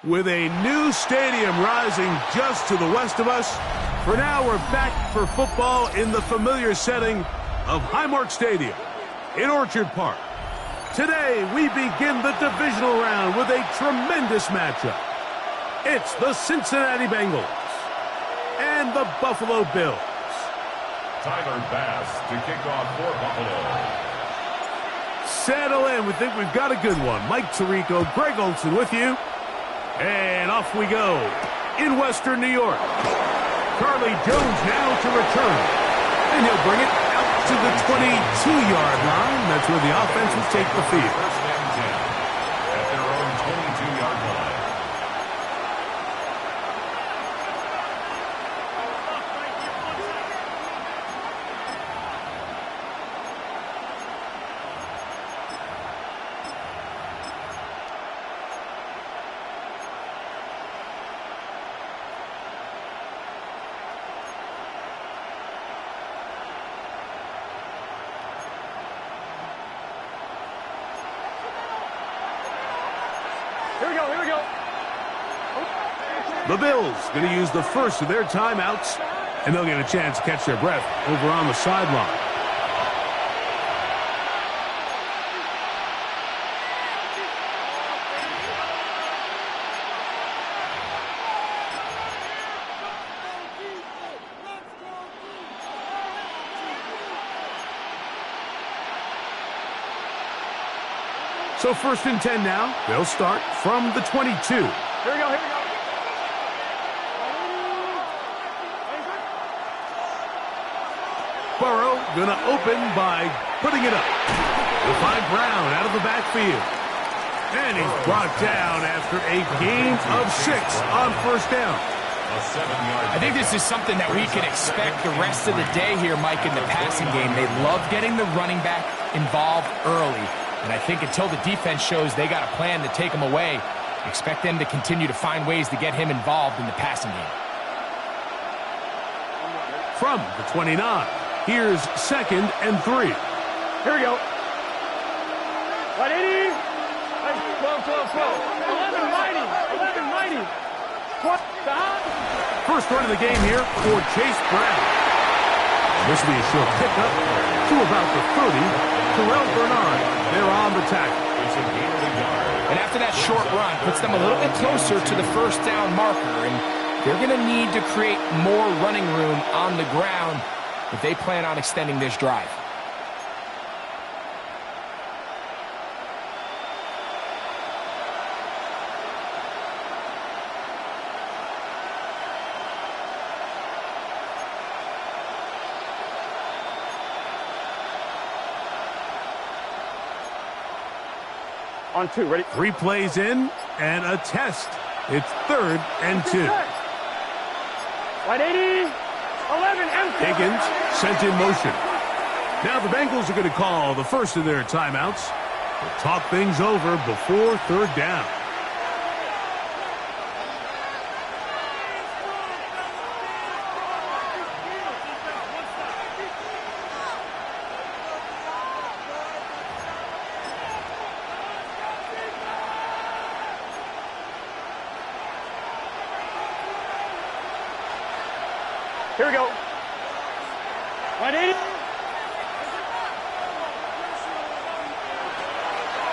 With a new stadium rising just to the west of us, for now we're back for football in the familiar setting of Highmark Stadium in Orchard Park. Today we begin the divisional round with a tremendous matchup. It's the Cincinnati Bengals and the Buffalo Bills. Tyler Bass to kick off for Buffalo. Settle in. We think we've got a good one. Mike Tirico, Greg Olson with you. And off we go in Western New York. Charlie Jones now to return. And he'll bring it out to the 22-yard line. That's where the offense will take the field. First and 10 at their own 22-yard line. Here we go. The Bills going to use the first of their timeouts, and they'll get a chance to catch their breath over on the sideline. So first and 10 now. They'll start from the 22. Here we go. Burrow going to open by putting it up. They'll find Brown out of the backfield. And he's brought down after a gain of 6 on first down. I think this is something that we can expect the rest of the day here, Mike, in the passing game. They love getting the running back involved early. And I think until the defense shows they got a plan to take him away, expect them to continue to find ways to get him involved in the passing game. From the 29, here's 2nd and 3. Here we go. 180. 12. 11 mighty. First run of the game here for Chase Brown. This will be a short pickup to about the 30. Terrell Bernard, they're on the tackle. And after that short run, puts them a little bit closer to the first down marker, and they're going to need to create more running room on the ground if they plan on extending this drive. On 2, ready? 3 plays in and a test. It's 3rd and 2. 180. 11 empty. Higgins sent in motion. Now the Bengals are going to call the first of their timeouts. They'll talk things over before 3rd down.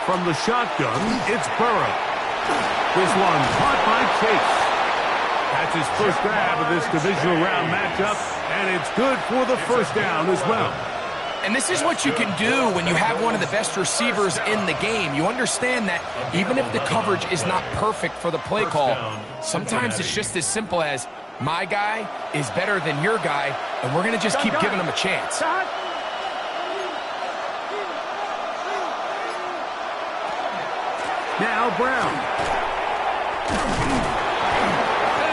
From the shotgun, it's Burrow. This one caught by Chase. That's his first grab of this divisional round matchup, and it's good for the first down as well. And this is what you can do when you have one of the best receivers in the game. You understand that even if the coverage is not perfect for the play call, sometimes it's just as simple as my guy is better than your guy, and we're going to just keep giving him a chance. Now Brown.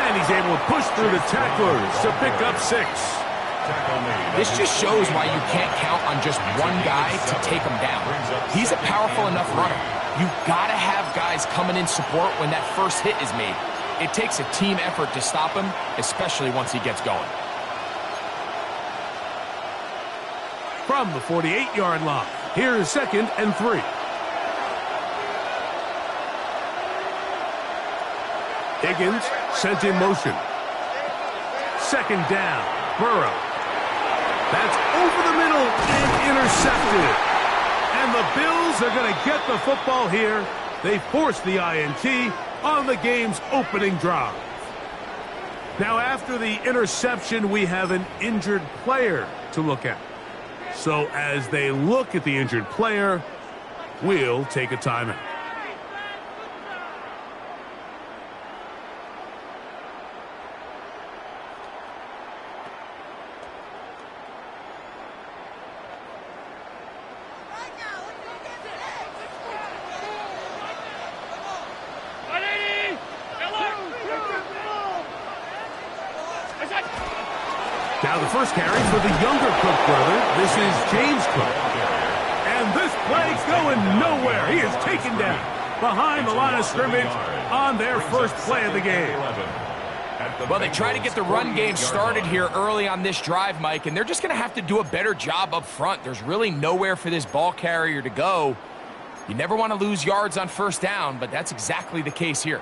And he's able to push through the tacklers to pick up 6. This just shows why you can't count on just one guy to take him down. He's a powerful enough runner. You've got to have guys coming in support when that first hit is made. It takes a team effort to stop him, especially once he gets going. From the 48-yard line, here's 2nd and 3. Higgins sent in motion. 2nd down, Burrow. That's over the middle and intercepted. And the Bills are going to get the football here. They force the INT on the game's opening drive. Now, after the interception, we have an injured player to look at. So as they look at the injured player, we'll take a timeout. Now the first carry for the younger Cook brother. This is James Cook. And this play's going nowhere. He is taken down behind the line of scrimmage on their first play of the game. Well, they try to get the run game started here early on this drive, Mike, and they're just going to have to do a better job up front. There's really nowhere for this ball carrier to go. You never want to lose yards on first down, but that's exactly the case here.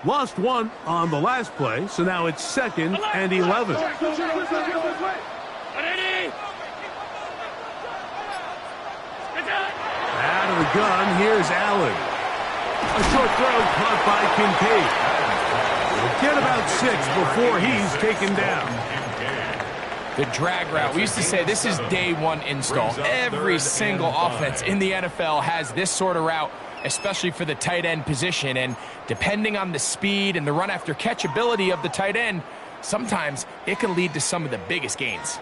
Lost 1 on the last play, so now it's 2nd and 11. Out of the gun, here's Allen. A short throw caught by Kincaid. He'll get about 6 before he's taken down. The drag route. We used to say this is day one install. Every single offense in the NFL has this sort of route, especially for the tight end position. And depending on the speed and the run after catch ability of the tight end, sometimes it can lead to some of the biggest gains.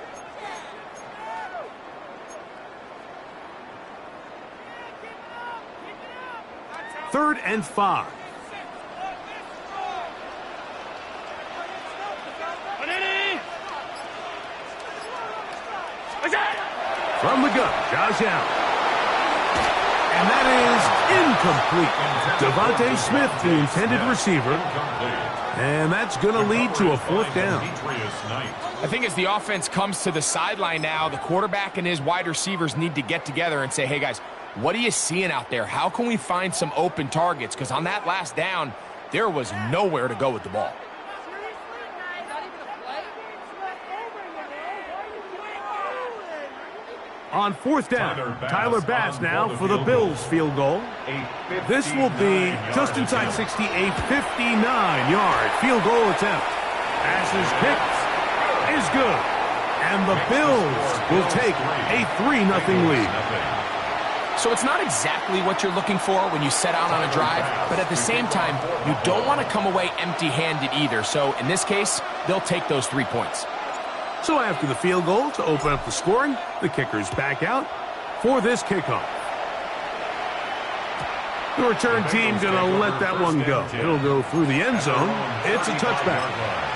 Third and 5. From the gun, Josh Allen. And that is incomplete. Devontae Smith, the intended receiver. And that's going to lead to a 4th down. I think as the offense comes to the sideline now, the quarterback and his wide receivers need to get together and say, hey, guys, what are you seeing out there? How can we find some open targets? Because on that last down, there was nowhere to go with the ball. On 4th down, Tyler Bass now for the Bills field goal. This will be just inside 60, a 59-yard field goal attempt. Bass is kicked, is good, and the Bills will take a 3-0 lead. So it's not exactly what you're looking for when you set out on a drive, but at the same time, you don't want to come away empty-handed either. So in this case, they'll take those 3 points. So after the field goal to open up the scoring, the kicker's back out for this kickoff. The return team going to let that one go. It'll go through the end zone. It's a touchback.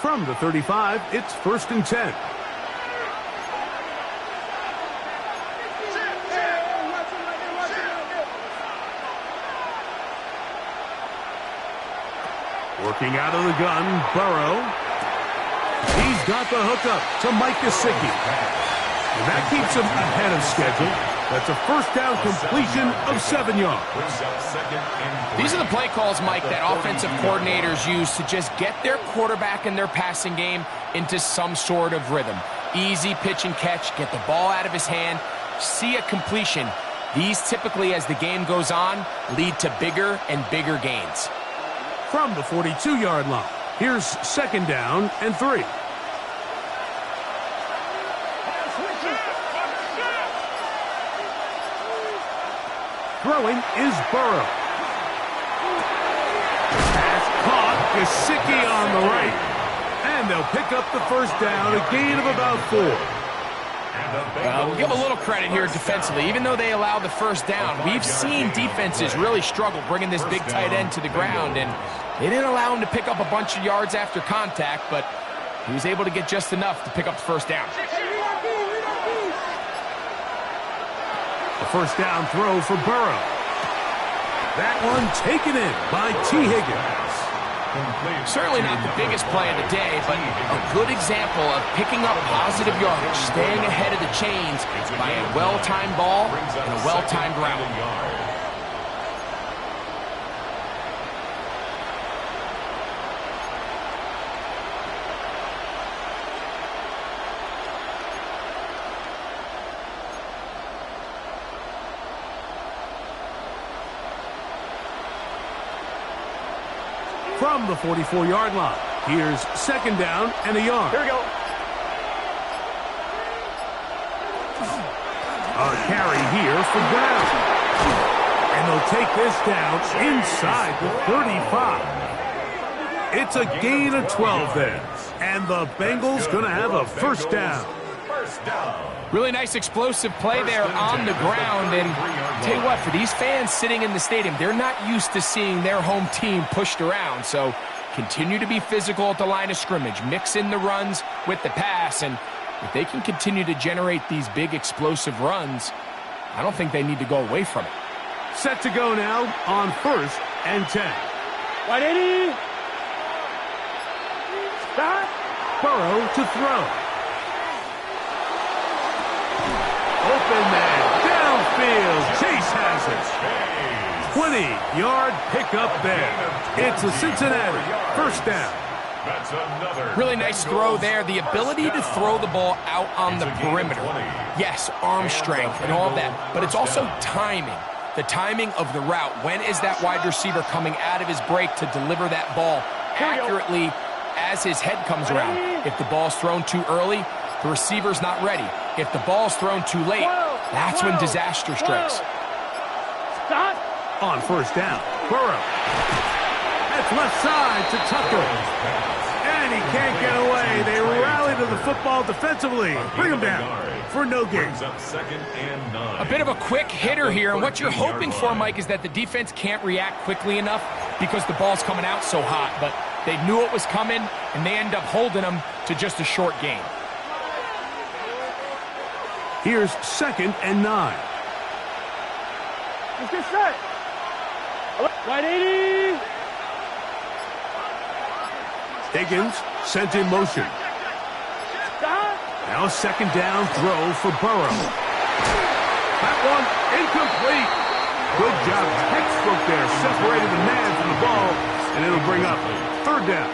From the 35, it's 1st and 10. Working out of the gun, Burrow. He's got the hookup to Mike Gesicki. And that keeps him ahead of schedule. That's a first down completion of 7 yards. These are the play calls, Mike, that offensive coordinators use to just get their quarterback and their passing game into some sort of rhythm. Easy pitch and catch, get the ball out of his hand, see a completion. These typically, as the game goes on, lead to bigger and bigger gains. From the 42-yard line, here's 2nd down and 3. Throwing is Burrow. Pass caught. Gesicki on the right. And they'll pick up the first down, a gain of about 4. We'll give a little credit here defensively. Even though they allow the first down, we've seen defenses really struggle bringing this big tight end to the ground, and they didn't allow him to pick up a bunch of yards after contact, but he was able to get just enough to pick up the first down. The first down throw for Burrow. That one taken in by T. Higgins. Certainly not the biggest play of the day, but a good example of picking up positive yardage, staying ahead of the chains by a well-timed ball and a well-timed route. From the 44-yard line, here's 2nd down and a yard. Here we go. A carry here for Brown. And they'll take this down inside the 35. It's a gain of 12 there. And the Bengals going to have a first down. Really nice explosive play there on the ground. And tell you what, for these fans sitting in the stadium, they're not used to seeing their home team pushed around. So continue to be physical at the line of scrimmage. Mix in the runs with the pass. And if they can continue to generate these big explosive runs, I don't think they need to go away from it. Set to go now on 1st and 10. Wide 80. Stop. Burrow to throw. Open man, downfield, Chase has it. 20-yard pickup there. It's a Cincinnati first down. Really nice throw there. The ability to throw the ball out on the perimeter. Yes, arm strength and all of that, but it's also timing. The timing of the route. When is that wide receiver coming out of his break to deliver that ball accurately as his head comes around? If the ball's thrown too early, the receiver's not ready. If the ball's thrown too late, that's when disaster strikes. Stop. On first down, Burrow. That's left side to Tucker. And he can't get away. They rally to the football defensively. Bring him down for no gain. A bit of a quick hitter here, and what you're hoping for, Mike, is that the defense can't react quickly enough because the ball's coming out so hot. But they knew it was coming, and they end up holding them to just a short gain. Here's 2nd and 9. Let's get set. Wide 80. Higgins sent in motion. Stop. Now 2nd down throw for Burrow. That one incomplete. Good job, textbook there, separating the man from the ball, and it'll bring up 3rd down.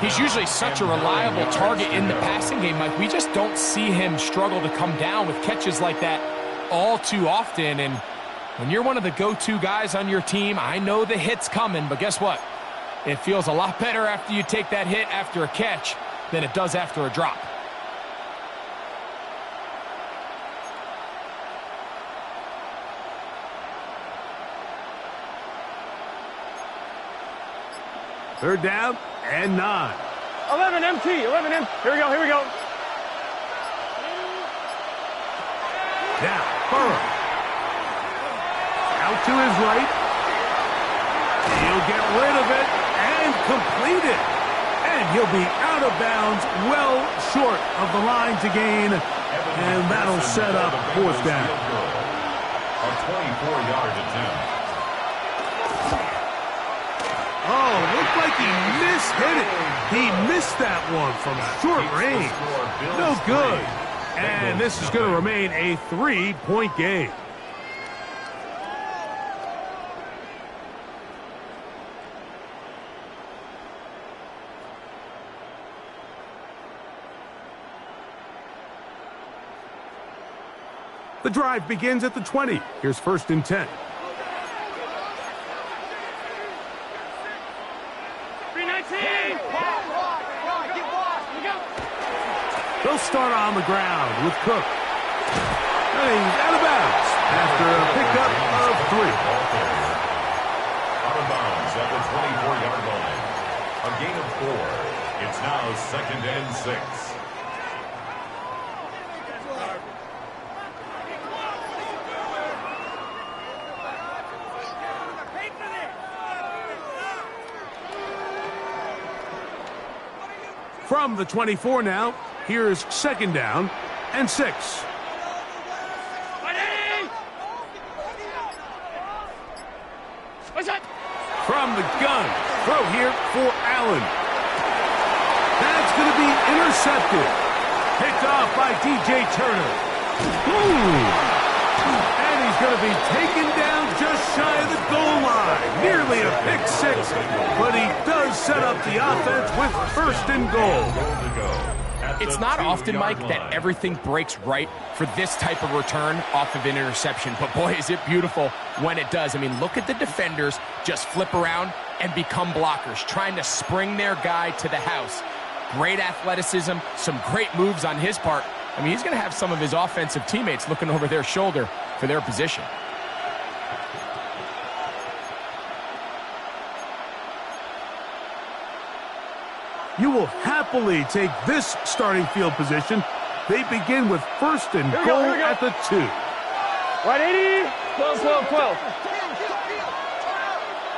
He's usually such a reliable target in the passing game, Mike. We just don't see him struggle to come down with catches like that all too often. And when you're one of the go-to guys on your team, I know the hit's coming, but guess what? It feels a lot better after you take that hit after a catch than it does after a drop. Third down and 9. 11 MT. 11 MT. Here we go. Here we go. Now, Burrow. Out to his right. He'll get rid of it and complete it. And he'll be out of bounds, well short of the line to gain, and that'll set up fourth down. A 24-yard attempt. Oh, looked like he mishit it. He missed that one from short range. No good. And this is going to remain a 3-point game. The drive begins at the 20. Here's 1st and 10. They'll start on the ground with Cook. And he's out of bounds after a pickup of 3. Out of bounds at the 24-yard line. A gain of 4. It's now 2nd and 6. From the 24 now, here's 2nd down and 6. From the gun, throw here for Allen. That's going to be intercepted. Picked off by DJ Turner. Ooh. And he's going to be taken down just shy of the goal line. Nearly a pick 6, but he does set up the offense with 1st and goal. It's not often, Mike, that everything breaks right for this type of return off of an interception. But, boy, is it beautiful when it does. I mean, look at the defenders just flip around and become blockers, trying to spring their guy to the house. Great athleticism, some great moves on his part. I mean, he's going to have some of his offensive teammates looking over their shoulder for their position. You will happily take this starting field position. They begin with 1st and goal at the 2. Right 80. 12, 12, 12.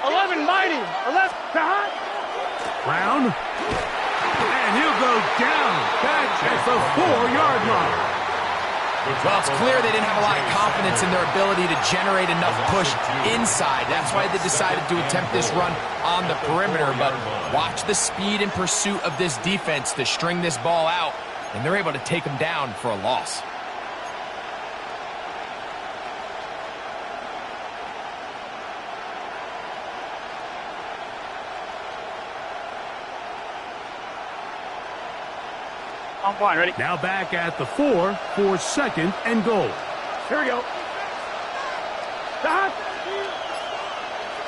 11, mighty. 11, behind. Brown. And he'll go down back at the 4-yard line. Well, it's clear they didn't have a lot of confidence in their ability to generate enough push inside. That's why they decided to attempt this run on the perimeter. But watch the speed and pursuit of this defense to string this ball out, and they're able to take them down for a loss. I'm fine, ready? Now back at the 4 for 2nd and goal. Here we go. Stop.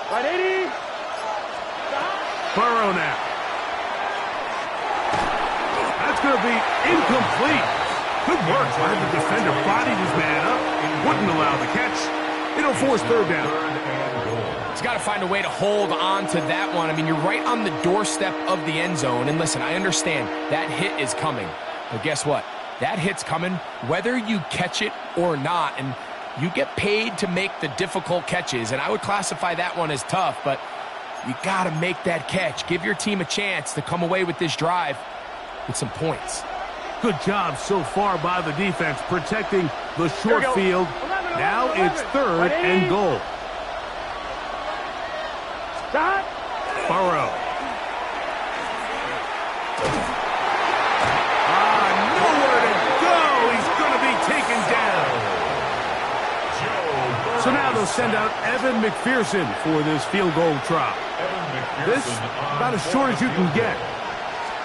Right 80. Stop. Burrow now. That's going to be incomplete. Good work by the defender. Bodied his man up. Wouldn't allow the catch. It'll force 3rd down. He's got to find a way to hold on to that one. I mean, you're right on the doorstep of the end zone. And listen, I understand that hit is coming. But guess what? That hit's coming whether you catch it or not. And you get paid to make the difficult catches. And I would classify that one as tough. But you got to make that catch. Give your team a chance to come away with this drive with some points. Good job so far by the defense protecting the short field. Now it's 3rd and goal. Stop. Burrow. Nowhere to go. He's going to be taken down. So now they'll send out Evan McPherson for this field goal try. This about as short as you can get.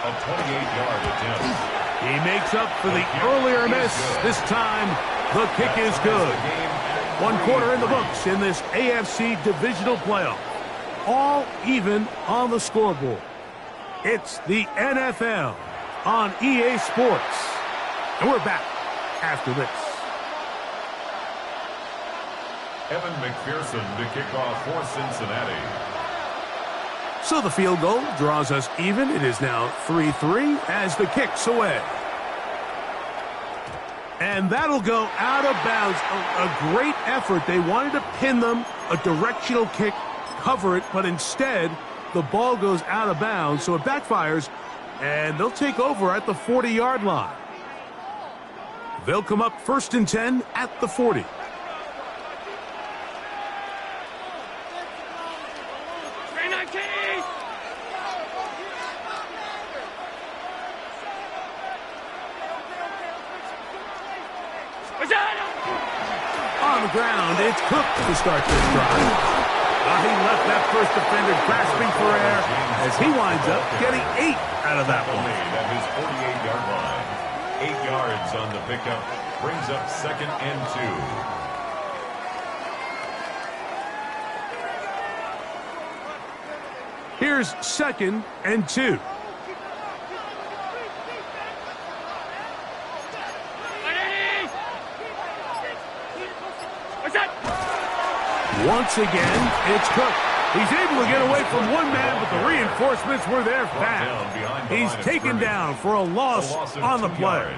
A 28-yard attempt. He makes up for the earlier miss. This time, the kick is good. 1 quarter in the books in this AFC divisional playoff. All even on the scoreboard. It's the NFL on EA Sports. And we're back after this. Evan McPherson to kick off for Cincinnati. So the field goal draws us even. It is now 3-3 as the kick's away. And that'll go out of bounds. A great effort. They wanted to pin them, a directional kick, cover it, but instead the ball goes out of bounds, so it backfires and they'll take over at the 40-yard line. They'll come up 1st and 10 at the 40. On the ground, it's Cook to start this drive. He left that first defender grasping for air as he winds up getting 8 out of that one. At his 48-yard line. 8 yards on the pickup. Brings up 2nd and 2. Here's 2nd and 2. Once again, it's Cook. He's able to get away from one man, but the reinforcements were there fast. He's taken down for a loss on the play.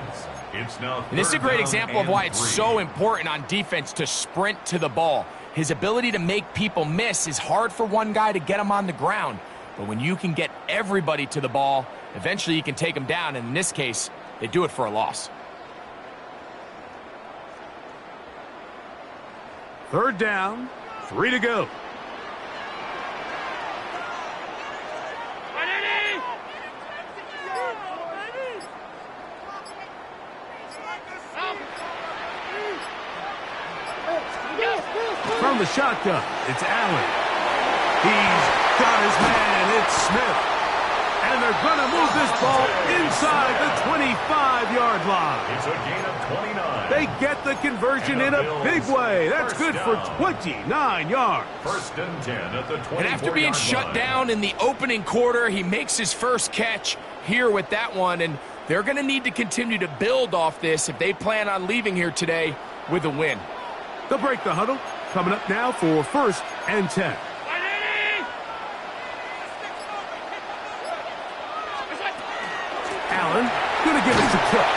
And this is a great example of why it's so important on defense to sprint to the ball. His ability to make people miss is hard for one guy to get him on the ground. But when you can get everybody to the ball, eventually you can take them down. And in this case, they do it for a loss. 3rd down, 3 to go. From the shotgun, it's Allen. He's got his man. It's Smith. And they're going to move this ball inside the 25-yard line. It's a gain of 29. They get the conversion in a big way. That's good for 29 yards. 1st and 10 at the 24-yard line. And after being shut down in the opening quarter, he makes his first catch here with that one. And they're going to need to continue to build off this if they plan on leaving here today with a win. They'll break the huddle. Coming up now for 1st and 10. Allen going to give it to Cook.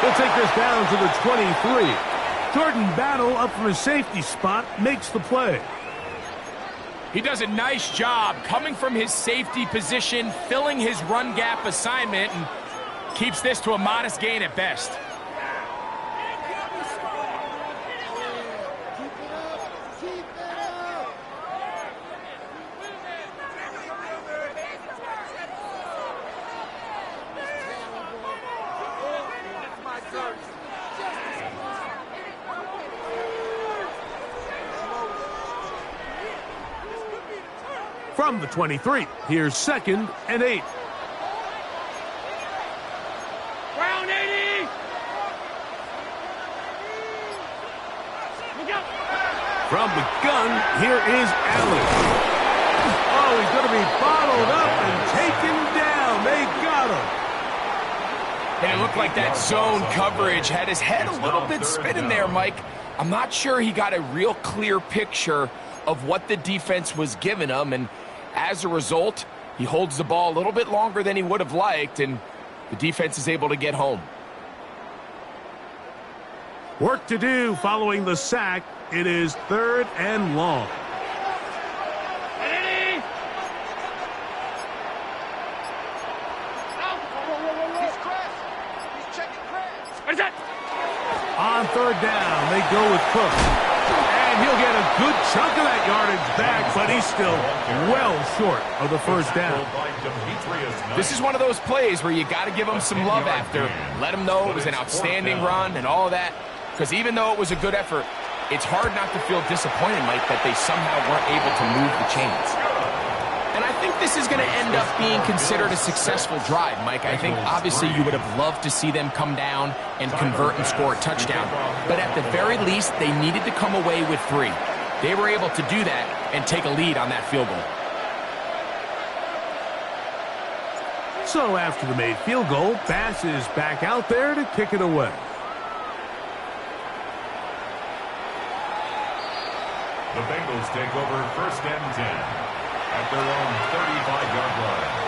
He'll take this down to the 23. Jordan Battle up from his safety spot makes the play. He does a nice job coming from his safety position, filling his run gap assignment, and keeps this to a modest gain at best. From the 23, here's 2nd and 8. Brown 80! Look out! From the gun, here is Allen. Oh, he's going to be bottled up and taken down. They got him. And it looked like that zone coverage had his head a little bit spinning there, Mike. I'm not sure he got a real clear picture of what the defense was giving him, and as a result, he holds the ball a little bit longer than he would have liked, and the defense is able to get home. Work to do following the sack. It is 3rd and long. On 3rd down, they go with Cook. And he'll get a good chunk of that yardage back, but he's still well short of the 1st down. This is one of those plays where you got to give him some love after. Let him know it was an outstanding run and all of that. Because even though it was a good effort, it's hard not to feel disappointed, Mike, that they somehow weren't able to move the chains. And I think this is going to end up being considered a successful drive, Mike. I think obviously you would have loved to see them come down and convert and score a touchdown. But at the very least, they needed to come away with 3. They were able to do that and take a lead on that field goal. So after the made field goal, Bass is back out there to kick it away. The Bengals take over 1st and 10. At their own 35-yard line.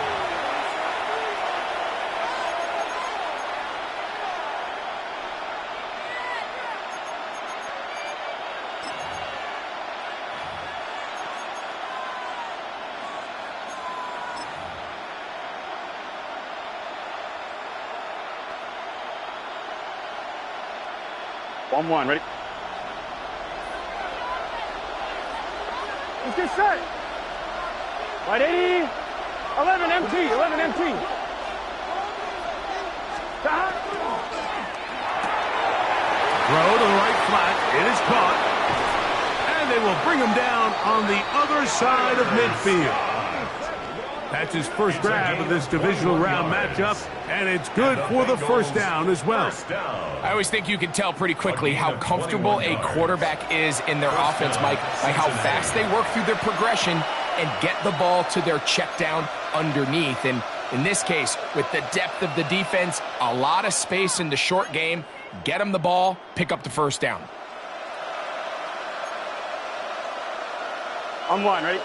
1-1, ready? Let's get set. Right 80. 11 MT, 11 MT. Throw to the right flat. It is caught. And they will bring him down on the other side of midfield. That's his first grab of this divisional round matchup, and it's good for the first down as well. I always think you can tell pretty quickly how comfortable a quarterback is in their offense, Mike, by how fast they work through their progression and get the ball to their check down underneath. And in this case, with the depth of the defense, a lot of space in the short game, get them the ball, pick up the first down. On 1, ready?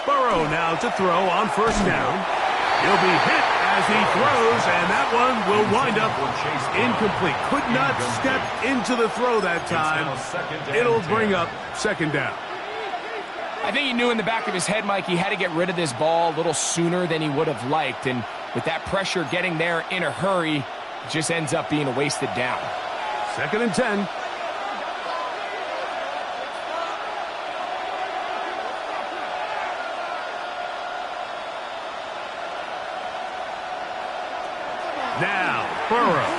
Burrow now to throw on first down. He'll be hit as he throws, and that one will wind up incomplete. Could not step into the throw that time. It'll bring up second down. I think he knew in the back of his head, Mike, he had to get rid of this ball a little sooner than he would have liked. And with that pressure getting there in a hurry, it just ends up being a wasted down. 2nd and 10. Now, Burrow.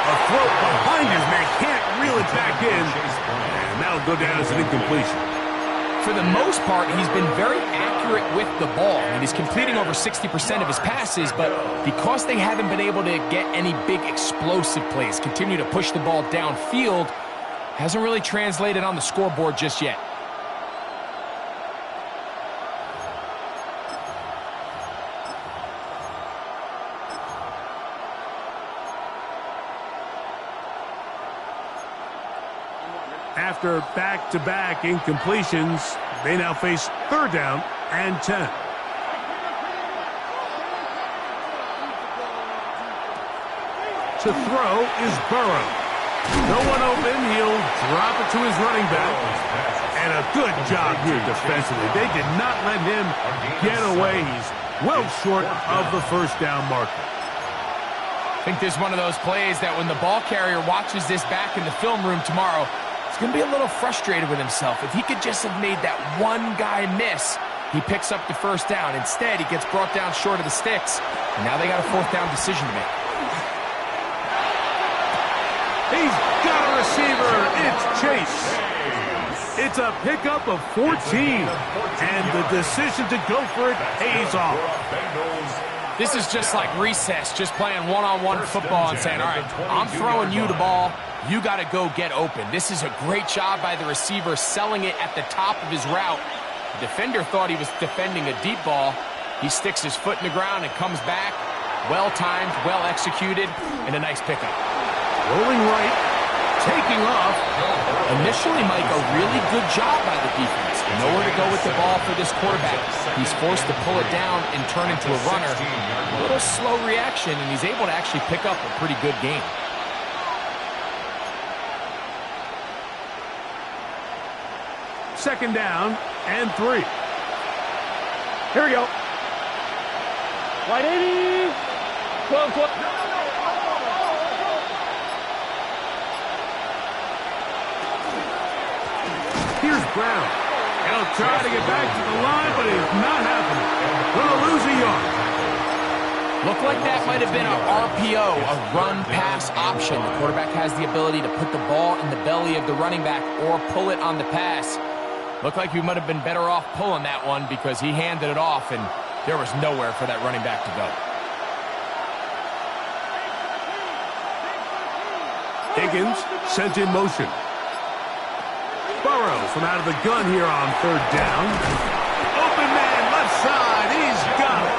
A throw behind his man, can't reel it back in. And that'll go down as an incompletion. For the most part, he's been very accurate with the ball. I mean, he's completing over 60% of his passes, but because they haven't been able to get any big explosive plays, continue to push the ball downfield, hasn't really translated on the scoreboard just yet. After back-to-back incompletions, they now face 3rd down and 10. To throw is Burrow. No one open. He'll drop it to his running back. And a good job here defensively. They did not let him get away. He's well short of the first down marker. I think this is one of those plays that when the ball carrier watches this back in the film room tomorrow, he's going to be a little frustrated with himself. If he could just have made that one guy miss, he picks up the first down. Instead, he gets brought down short of the sticks. And now they got a 4th down decision to make. He's got a receiver. It's Chase. It's a pickup of 14. And the decision to go for it pays off. This is just like recess, just playing one-on-one football and saying, all right, I'm throwing you the ball. You got to go get open. This is a great job by the receiver selling it at the top of his route. The defender thought he was defending a deep ball. He sticks his foot in the ground and comes back. Well-timed, well-executed, and a nice pickup. Rolling right, taking off. Initially, Mike, a really good job by the defense. Nowhere to go with the ball for this quarterback. He's forced to pull it down and turn into a runner. A little slow reaction, and he's able to actually pick up a pretty good game. Second down and 3. Here we go. Right 80. 12. Here's Brown. He'll try to get back to the line, but it's not happening. Gonna lose a yard. Looked like that might have been an RPO, a run-pass option. The quarterback has the ability to put the ball in the belly of the running back or pull it on the pass. Looked like we might have been better off pulling that one because he handed it off, and there was nowhere for that running back to go. Higgins sent in motion. Burrow from out of the gun here on 3rd down. Open man, left side. He's got it.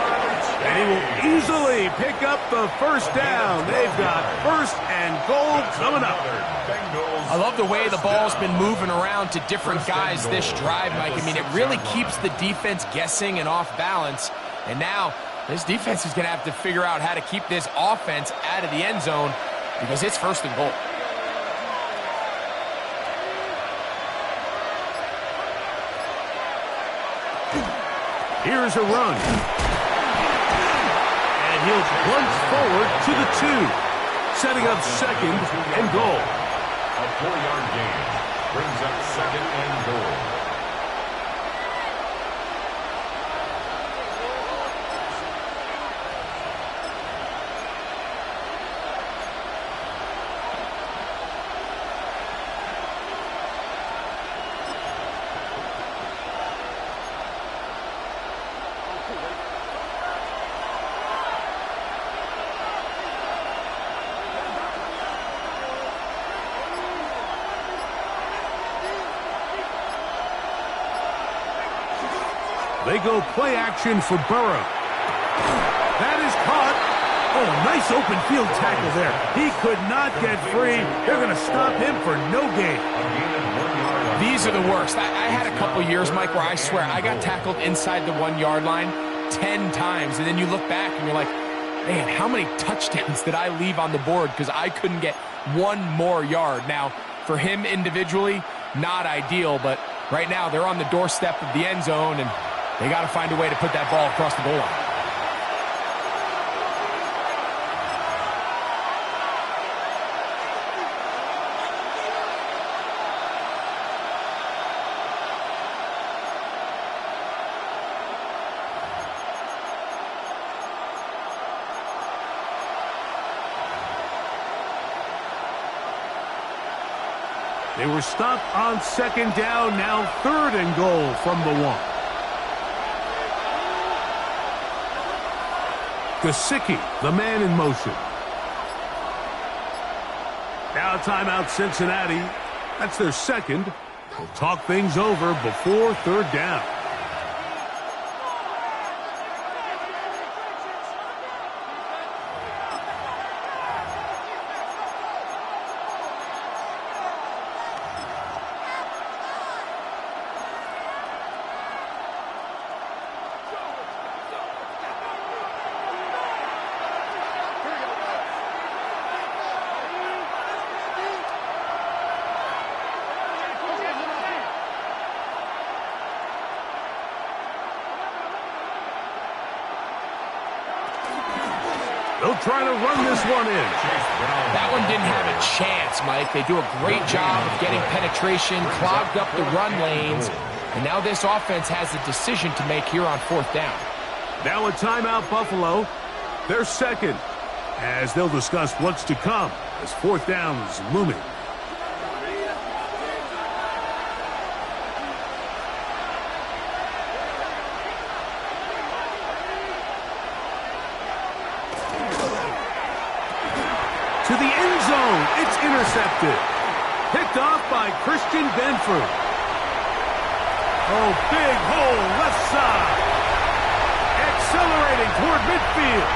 And he will easily pick up the first down. They've got 1st and goal coming up. I love the way the ball's been moving around to different guys this drive, Mike. I mean, it really keeps the defense guessing and off balance. And now this defense is going to have to figure out how to keep this offense out of the end zone because it's 1st and goal. Here's a run. And he'll plunge forward to the 2. Setting up second and goal. A 4-yard gain brings up second and goal. They go play action for Burrow. That is caught. Oh, nice open field tackle there. He could not get free. They're going to stop him for no gain. These are the worst. I had a couple years, Mike, where I swear I got tackled inside the 1-yard line 10 times. And then you look back and you're like, man, how many touchdowns did I leave on the board because I couldn't get one more yard? Now, for him individually, not ideal, but right now they're on the doorstep of the end zone, and they got to find a way to put that ball across the goal line. They were stopped on second down, now third and goal from the 1. Gesicki, the man in motion. Now timeout Cincinnati. That's their second. They'll talk things over before third down. They'll try to run this one in. That one didn't have a chance, Mike. They do a great job of getting penetration, clogged up the run lanes, and now this offense has a decision to make here on fourth down. Now a timeout, Buffalo. They're second, as they'll discuss what's to come as fourth down is looming. To the end zone, it's intercepted. Picked off by Christian Benford. Oh, big hole, left side. Accelerating toward midfield.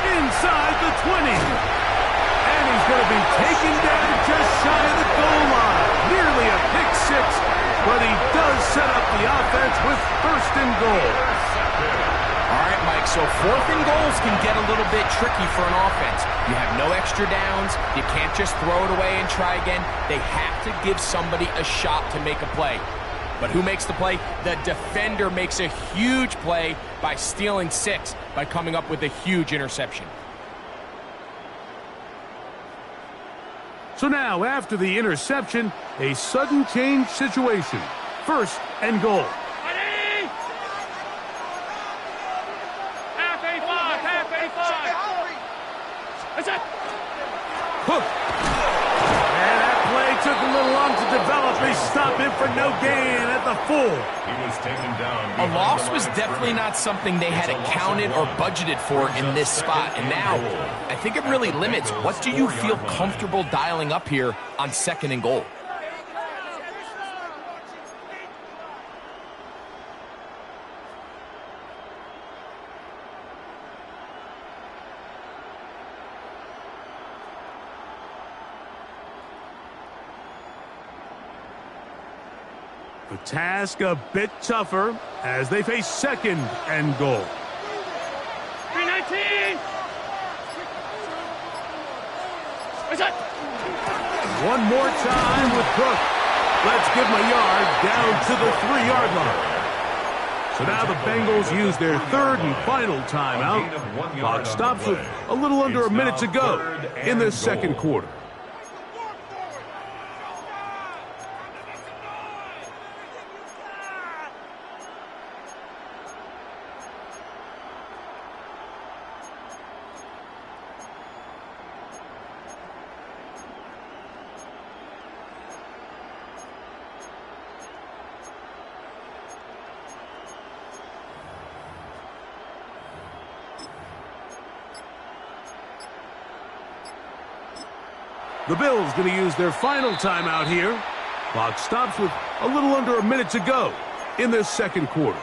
Inside the 20. And he's going to be taken down just shy of the goal line. Nearly a pick six, but he does set up the offense with first and goal. All right, Mike, so fourth and goals can get a little bit tricky for an offense. You have no extra downs. You can't just throw it away and try again. They have to give somebody a shot to make a play. But who makes the play? The defender makes a huge play by stealing 6, by coming up with a huge interception. So now, after the interception, a sudden change situation. First and goal. And that play took a little long to develop. They stop him for no gain at the 4. He was taken down. A loss was definitely not something they had accounted or budgeted for in this spot. And now, I think it really limits what do you feel comfortable dialing up here on second and goal. The task a bit tougher as they face second and goal. 319! One more time with Brook. Let's give him a yard down to the 3-yard line. So now the Bengals use their third and final timeout. Clock stops with a little under a minute to go in this second quarter. The Bills going to use their final timeout here. Clock stops with a little under a minute to go in this second quarter.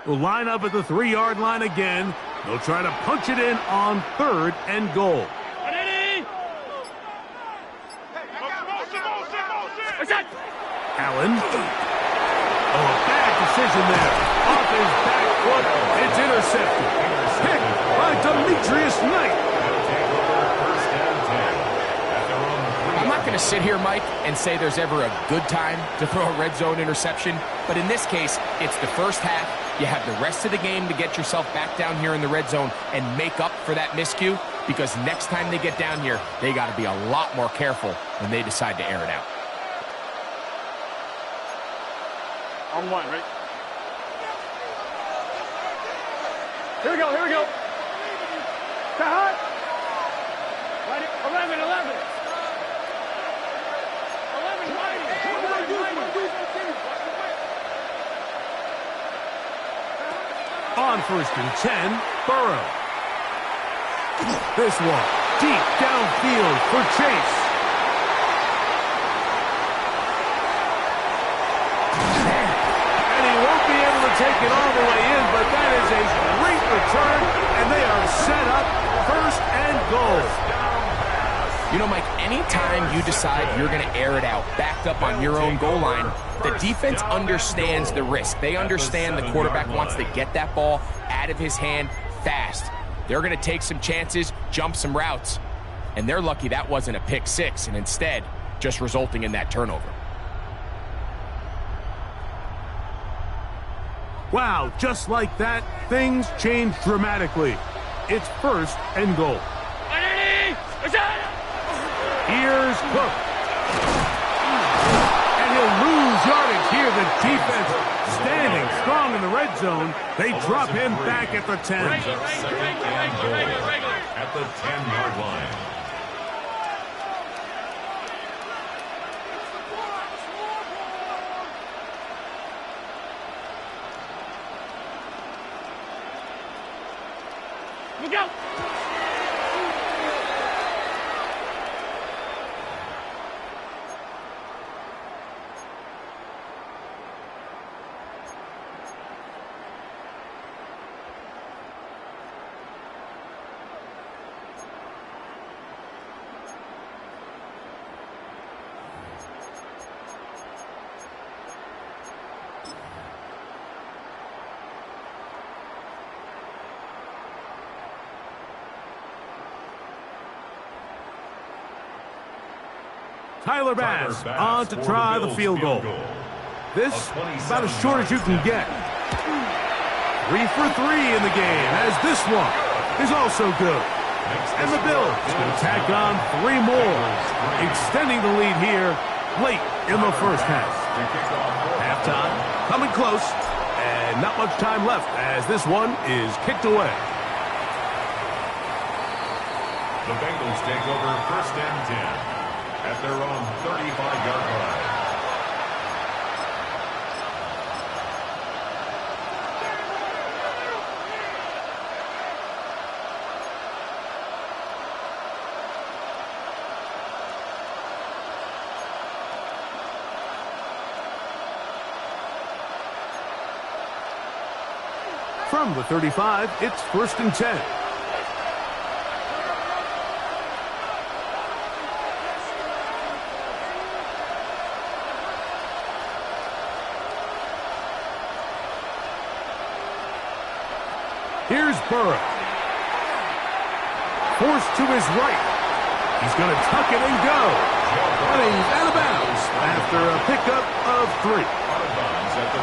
Will line up at the 3-yard line again. They'll try to punch it in on 3rd and goal. Allen. Oh, a bad decision there. Off his back foot. It's intercepted. Picked by Demetrius Knight. I'm not going to sit here, Mike, and say there's ever a good time to throw a red zone interception, but in this case, it's the first half. You have the rest of the game to get yourself back down here in the red zone and make up for that miscue, because next time they get down here, they got to be a lot more careful when they decide to air it out. On one, right? Here we go, here we go. Cut. 11. 11, On 1st and 10, Burrow. This one, deep downfield for Chase. And he won't be able to take it all the way in, but that is a great return, and they are set up 1st and goal. You know, Mike, anytime you decide you're going to air it out, backed up on your own goal line, the defense understands the risk. They understand the quarterback wants to get that ball out of his hand fast. They're going to take some chances, jump some routes, and they're lucky that wasn't a pick six, and instead just resulting in that turnover. Wow, just like that, things change dramatically. It's 1st and goal. Here's Cook. And he'll lose yardage here. The defense standing strong in the red zone. They drop him back at the 10. At the 10-yard line. Look out! Tyler Bass on to try the field goal. This is about as short as you can get. 3 for 3 in the game, as this one is also good. And the Bills going to tack on 3 more, extending the lead here late in the first half. Halftime coming close, and not much time left as this one is kicked away. The Bengals take over 1st and 10. At their own 35-yard line. From the 35, it's 1st and 10. Here's Burrow. Forced to his right. He's going to tuck it and go. And he's out of bounds after a pickup of 3.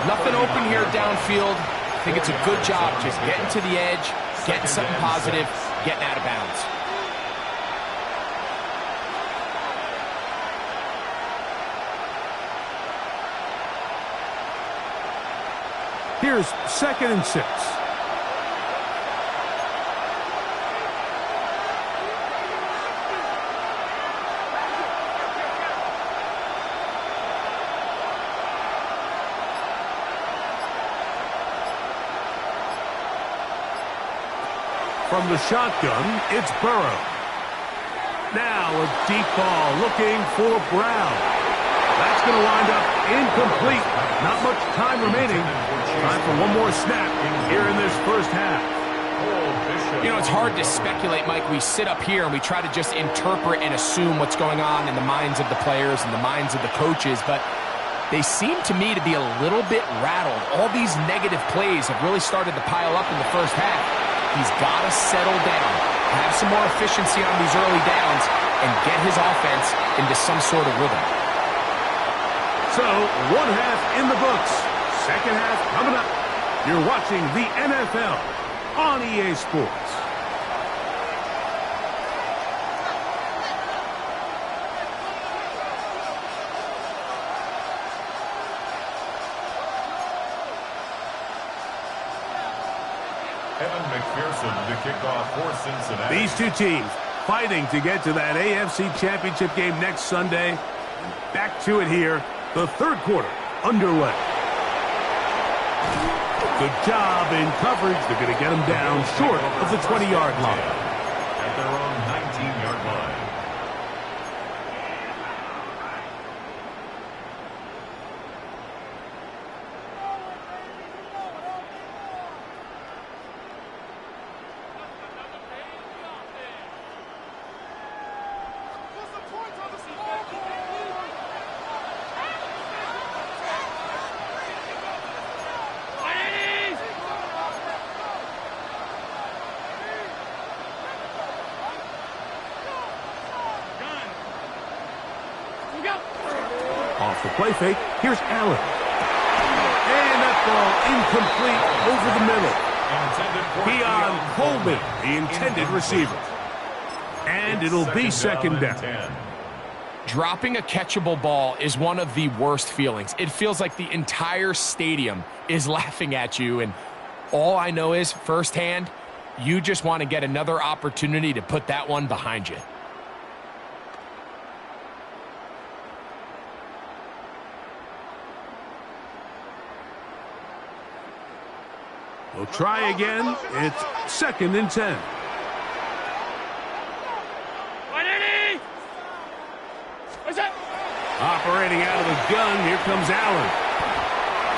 Nothing open here downfield. I think it's a good job just getting to the edge, getting something positive, getting out of bounds. Here's 2nd and 6. From the shotgun, it's Burrow. Now a deep ball looking for Brown. That's going to wind up incomplete. Not much time remaining. Time for one more snap here in this first half. You know, it's hard to speculate, Mike. We sit up here and we try to just interpret and assume what's going on in the minds of the players and the minds of the coaches, but they seem to me to be a little bit rattled. All these negative plays have really started to pile up in the first half. He's got to settle down, have some more efficiency on these early downs, and get his offense into some sort of rhythm. So, one half in the books. Second half coming up. You're watching the NFL on EA Sports. To kick off for Cincinnati. These two teams fighting to get to that AFC Championship game next Sunday. Back to it here. The third quarter underway. Good job in coverage. They're going to get them down short of the 20-yard line. At their own 19-yard line. Off the play fake, here's Allen. And that ball incomplete over the middle. Keon Coleman, the intended receiver. And it'll be second down. Dropping a catchable ball is one of the worst feelings. It feels like the entire stadium is laughing at you, and all I know is, firsthand, you just want to get another opportunity to put that one behind you. We'll try again. It's 2nd and 10. Operating out of the gun, here comes Allen.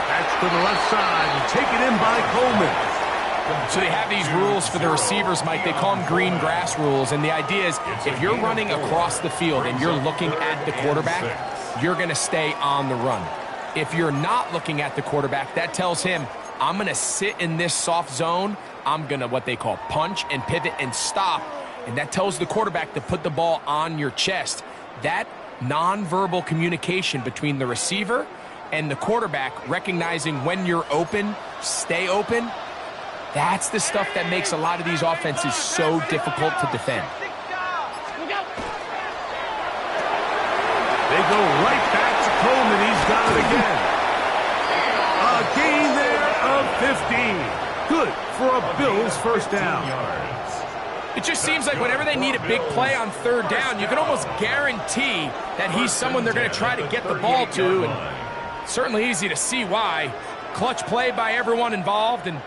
That's to the left side and taken in by Coleman. So they have these rules for the receivers, Mike. They call them green grass rules, and the idea is if you're running across the field and you're looking at the quarterback, you're going to stay on the run. If you're not looking at the quarterback, that tells him, I'm going to sit in this soft zone. I'm going to what they call punch and pivot and stop. And that tells the quarterback to put the ball on your chest. That nonverbal communication between the receiver and the quarterback, recognizing when you're open, stay open, that's the stuff that makes a lot of these offenses so difficult to defend. They go right back to Coleman. He's got it again. A gain there of 15. Good for a Bills first down. It just seems like whenever they need a big play on third down, you can almost guarantee that he's someone they're going to try to get the ball to. And certainly easy to see why. Clutch play by everyone involved and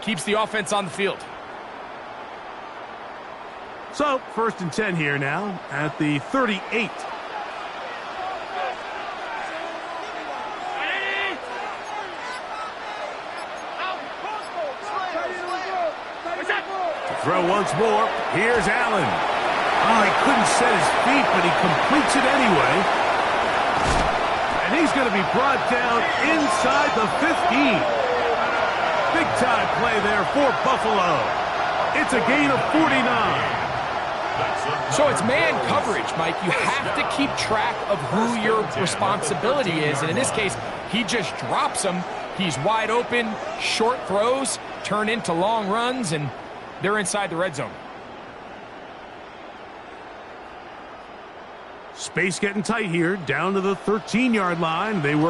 keeps the offense on the field. So, 1st and 10 here now at the 38. throw once more. Here's Allen. Oh, he couldn't set his feet, but he completes it anyway. And he's going to be brought down inside the 15. Big-time play there for Buffalo. It's a gain of 49. So it's man coverage, Mike. You have to keep track of who your responsibility is. And in this case, he just drops him. He's wide open. Short throws turn into long runs, and they're inside the red zone. Space getting tight here, down to the 13-yard line. They were